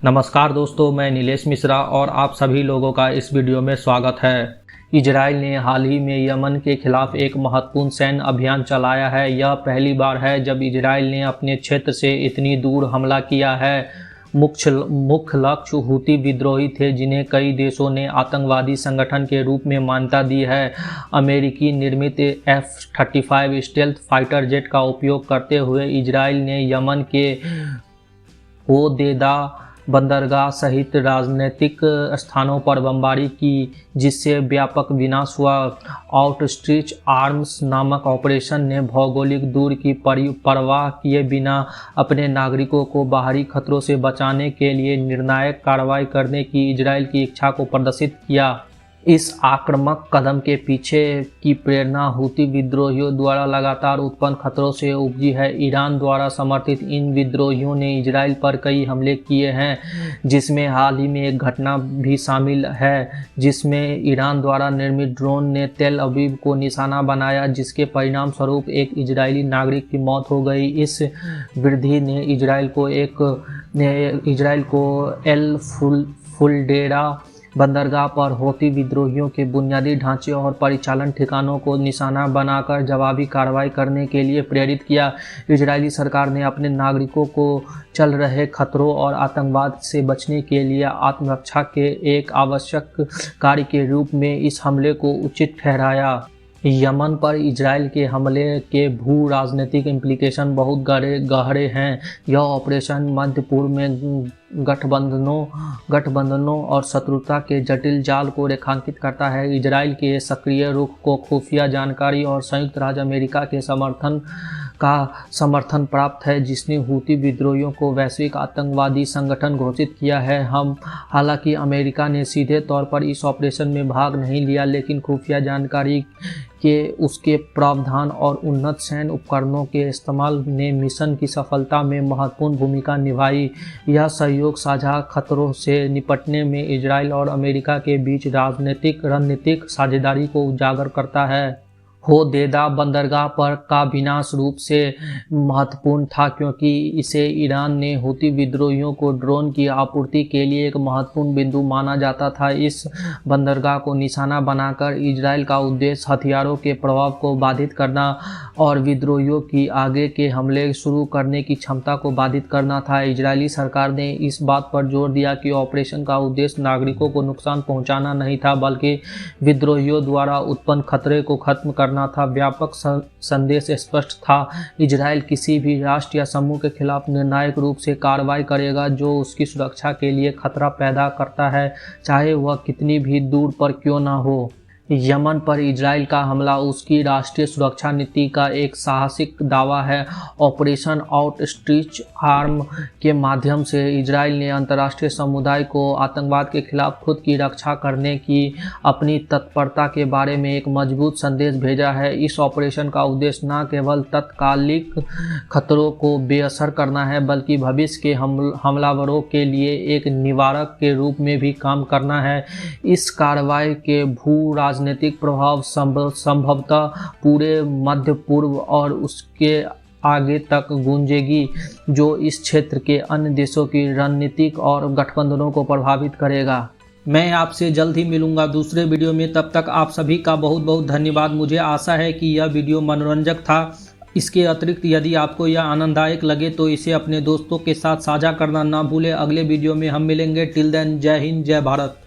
नमस्कार दोस्तों, मैं नीलेश मिश्रा और आप सभी लोगों का इस वीडियो में स्वागत है। इजराइल ने हाल ही में यमन के खिलाफ एक महत्वपूर्ण सैन्य अभियान चलाया है। यह पहली बार है जब इजराइल ने अपने क्षेत्र से इतनी दूर हमला किया है। मुख्य लक्ष्य हूती विद्रोही थे, जिन्हें कई देशों ने आतंकवादी संगठन के रूप में मान्यता दी है। अमेरिकी निर्मित F-35 स्टेल्थ फाइटर जेट का उपयोग करते हुए इजराइल ने यमन के होदेदा बंदरगाह सहित राजनीतिक स्थानों पर बमबारी की, जिससे व्यापक विनाश हुआ। आउटस्ट्रीच आर्म्स नामक ऑपरेशन ने भौगोलिक दूर की परवाह किए बिना अपने नागरिकों को बाहरी खतरों से बचाने के लिए निर्णायक कार्रवाई करने की इजराइल की इच्छा को प्रदर्शित किया। इस आक्रामक कदम के पीछे की प्रेरणा हूती विद्रोहियों द्वारा लगातार उत्पन्न खतरों से उपजी है। ईरान द्वारा समर्थित इन विद्रोहियों ने इजराइल पर कई हमले किए हैं, जिसमें हाल ही में एक घटना भी शामिल है जिसमें ईरान द्वारा निर्मित ड्रोन ने तेल अवीव को निशाना बनाया, जिसके परिणाम स्वरूप एक इजरायली नागरिक की मौत हो गई। इस वृद्धि ने इजराइल को एल फुलडेरा बंदरगाह पर हूती विद्रोहियों के बुनियादी ढांचे और परिचालन ठिकानों को निशाना बनाकर जवाबी कार्रवाई करने के लिए प्रेरित किया। इजरायली सरकार ने अपने नागरिकों को चल रहे खतरों और आतंकवाद से बचने के लिए आत्मरक्षा के एक आवश्यक कार्य के रूप में इस हमले को उचित ठहराया। यमन पर इजराइल के हमले के भू राजनीतिक इम्प्लीकेशन बहुत गहरे हैं। यह ऑपरेशन मध्य पूर्व में गठबंधनों और शत्रुता के जटिल जाल को रेखांकित करता है। इजराइल के सक्रिय रुख को खुफिया जानकारी और संयुक्त राज्य अमेरिका के समर्थन प्राप्त है, जिसने हूती विद्रोहियों को वैश्विक आतंकवादी संगठन घोषित किया है। हालांकि अमेरिका ने सीधे तौर पर इस ऑपरेशन में भाग नहीं लिया, लेकिन खुफिया जानकारी के उसके प्रावधान और उन्नत सैन्य उपकरणों के इस्तेमाल ने मिशन की सफलता में महत्वपूर्ण भूमिका निभाई। यह सहयोग साझा खतरों से निपटने में इजराइल और अमेरिका के बीच रणनीतिक साझेदारी को उजागर करता है। होदेदा बंदरगाह पर का विनाश रूप से महत्वपूर्ण था, क्योंकि इसे ईरान ने हूती विद्रोहियों को ड्रोन की आपूर्ति के लिए एक महत्वपूर्ण बिंदु माना जाता था। इस बंदरगाह को निशाना बनाकर इजराइल का उद्देश्य हथियारों के प्रवाह को बाधित करना और विद्रोहियों की आगे के हमले शुरू करने की क्षमता को बाधित करना था। इजरायली सरकार ने इस बात पर जोर दिया कि ऑपरेशन का उद्देश्य नागरिकों को नुकसान पहुंचाना नहीं था, बल्कि विद्रोहियों द्वारा उत्पन्न खतरे को खत्म करना था। व्यापक संदेश स्पष्ट था, इजराइल किसी भी राष्ट्र या समूह के खिलाफ निर्णायक रूप से कार्रवाई करेगा जो उसकी सुरक्षा के लिए खतरा पैदा करता है, चाहे वह कितनी भी दूर पर क्यों न हो। यमन पर इजराइल का हमला उसकी राष्ट्रीय सुरक्षा नीति का एक साहसिक दावा है। ऑपरेशन आउटस्ट्रीच आर्म के माध्यम से इजराइल ने अंतर्राष्ट्रीय समुदाय को आतंकवाद के खिलाफ खुद की रक्षा करने की अपनी तत्परता के बारे में एक मजबूत संदेश भेजा है। इस ऑपरेशन का उद्देश्य न केवल तत्कालिक खतरों को बेअसर करना है, बल्कि भविष्य के हमलावरों के लिए एक निवारक के रूप में भी काम करना है। इस कार्रवाई के भू राजनीतिक प्रभाव संभवतः पूरे मध्य पूर्व और उसके आगे तक गूंजेगी, जो इस क्षेत्र के अन्य देशों की रणनीतिक और गठबंधनों को प्रभावित करेगा। मैं आपसे जल्द ही मिलूंगा दूसरे वीडियो में। तब तक आप सभी का बहुत बहुत धन्यवाद। मुझे आशा है कि यह वीडियो मनोरंजक था। इसके अतिरिक्त यदि आपको यह आनंददायक लगे तो इसे अपने दोस्तों के साथ साझा करना ना भूलें। अगले वीडियो में हम मिलेंगे। टिल देन, जय हिंद, जय भारत।